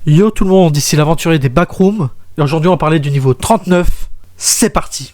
Yo tout le monde, ici l'aventurier des backrooms, et aujourd'hui on va parler du niveau 39, c'est parti.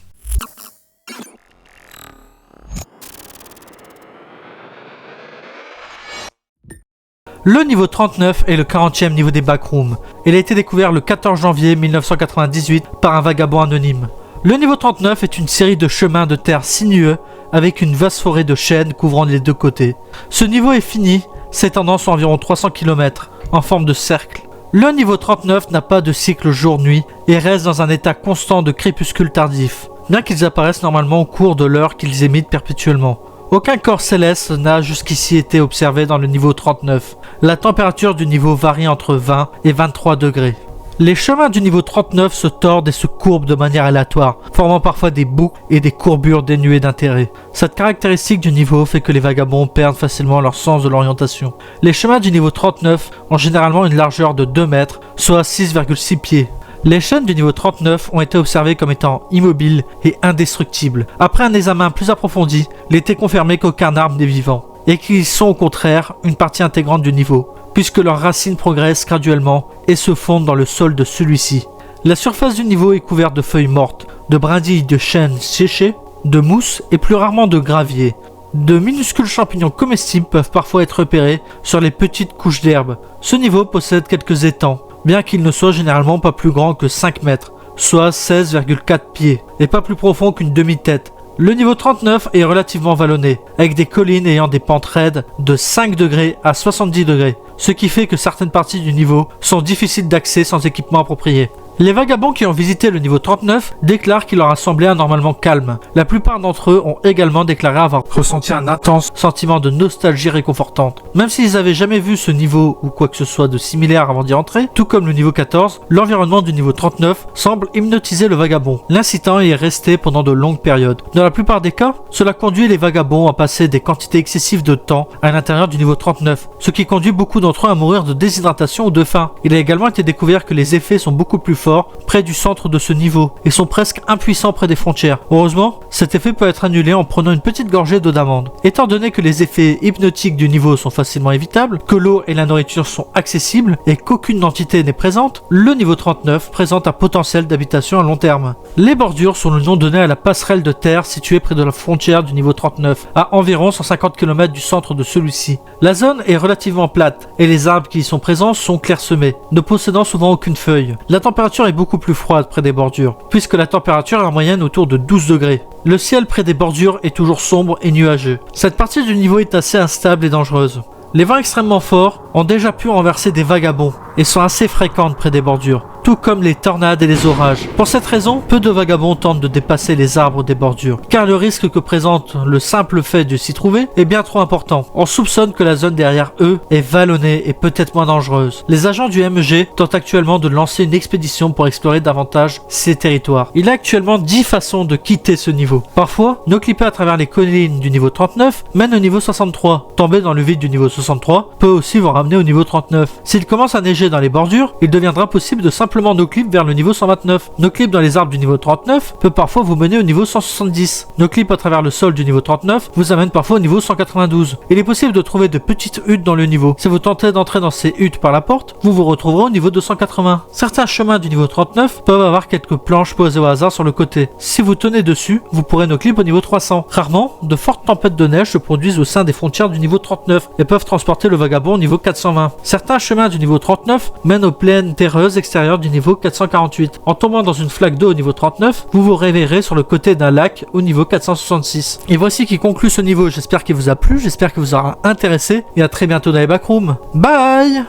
Le niveau 39 est le 40e niveau des backrooms. Il a été découvert le 14 janvier 1998 par un vagabond anonyme. Le niveau 39 est une série de chemins de terre sinueux avec une vaste forêt de chênes couvrant les deux côtés. Ce niveau est fini, s'étendant sur environ 300 km en forme de cercle. Le niveau 39 n'a pas de cycle jour-nuit et reste dans un état constant de crépuscule tardif, bien qu'ils apparaissent normalement au cours de l'heure qu'ils émettent perpétuellement. Aucun corps céleste n'a jusqu'ici été observé dans le niveau 39. La température du niveau varie entre 20 et 23 degrés. Les chemins du niveau 39 se tordent et se courbent de manière aléatoire, formant parfois des boucles et des courbures dénuées d'intérêt. Cette caractéristique du niveau fait que les vagabonds perdent facilement leur sens de l'orientation. Les chemins du niveau 39 ont généralement une largeur de 2 mètres, soit 6,6 pieds. Les chênes du niveau 39 ont été observés comme étant immobiles et indestructibles. Après un examen plus approfondi, il était confirmé qu'aucun arbre n'est vivant, et qu'ils sont au contraire une partie intégrante du niveau, puisque leurs racines progressent graduellement et se fondent dans le sol de celui-ci. La surface du niveau est couverte de feuilles mortes, de brindilles de chêne séchées, de mousse et plus rarement de gravier. De minuscules champignons comestibles peuvent parfois être repérés sur les petites couches d'herbe. Ce niveau possède quelques étangs, bien qu'il ne soit généralement pas plus grand que 5 mètres, soit 16,4 pieds, et pas plus profond qu'une demi-tête. Le niveau 39 est relativement vallonné, avec des collines ayant des pentes raides de 5 degrés à 70 degrés, ce qui fait que certaines parties du niveau sont difficiles d'accès sans équipement approprié. Les vagabonds qui ont visité le niveau 39 déclarent qu'il leur a semblé anormalement calme. La plupart d'entre eux ont également déclaré avoir ressenti un intense sentiment de nostalgie réconfortante. Même s'ils n'avaient jamais vu ce niveau ou quoi que ce soit de similaire avant d'y entrer, tout comme le niveau 14, l'environnement du niveau 39 semble hypnotiser le vagabond, l'incitant à y rester pendant de longues périodes. Dans la plupart des cas, cela conduit les vagabonds à passer des quantités excessives de temps à l'intérieur du niveau 39, ce qui conduit beaucoup d'entre eux à mourir de déshydratation ou de faim. Il a également été découvert que les effets sont beaucoup plus forts près du centre de ce niveau et sont presque impuissants près des frontières. Heureusement, cet effet peut être annulé en prenant une petite gorgée d'eau d'amande. Étant donné que les effets hypnotiques du niveau sont facilement évitables, que l'eau et la nourriture sont accessibles et qu'aucune entité n'est présente, le niveau 39 présente un potentiel d'habitation à long terme. Les bordures sont le nom donné à la passerelle de terre située près de la frontière du niveau 39, à environ 150 km du centre de celui-ci. La zone est relativement plate et les arbres qui y sont présents sont clairsemés, ne possédant souvent aucune feuille. La température est beaucoup plus froide près des bordures, puisque la température est en moyenne autour de 12 degrés. Le ciel près des bordures est toujours sombre et nuageux. Cette partie du niveau est assez instable et dangereuse. Les vents extrêmement forts ont déjà pu renverser des vagabonds et sont assez fréquentes près des bordures, tout comme les tornades et les orages. Pour cette raison, peu de vagabonds tentent de dépasser les arbres des bordures, car le risque que présente le simple fait de s'y trouver est bien trop important. On soupçonne que la zone derrière eux est vallonnée et peut-être moins dangereuse. Les agents du MG tentent actuellement de lancer une expédition pour explorer davantage ces territoires. Il y a actuellement 10 façons de quitter ce niveau. Parfois, nos clipper à travers les collines du niveau 39 mène au niveau 63. Tomber dans le vide du niveau 63 peut aussi vous ramener au niveau 39. S'il commence à neiger dans les bordures, il deviendra possible de simplement no-clip vers le niveau 129. No-clip dans les arbres du niveau 39 peut parfois vous mener au niveau 170. No-clip à travers le sol du niveau 39 vous amène parfois au niveau 192. Il est possible de trouver de petites huttes dans le niveau. Si vous tentez d'entrer dans ces huttes par la porte, vous vous retrouverez au niveau 280. Certains chemins du niveau 39 peuvent avoir quelques planches posées au hasard sur le côté. Si vous tenez dessus, vous pourrez no-clip au niveau 300. Rarement, de fortes tempêtes de neige se produisent au sein des frontières du niveau 39 et peuvent transporter le vagabond au niveau 420. Certains chemins du niveau 39 mènent aux plaines terreuses extérieures du niveau 448. En tombant dans une flaque d'eau au niveau 39, vous vous réveillerez sur le côté d'un lac au niveau 466. Et voici qui conclut ce niveau. J'espère qu'il vous a plu, j'espère qu'il vous aura intéressé et à très bientôt dans les backrooms. Bye!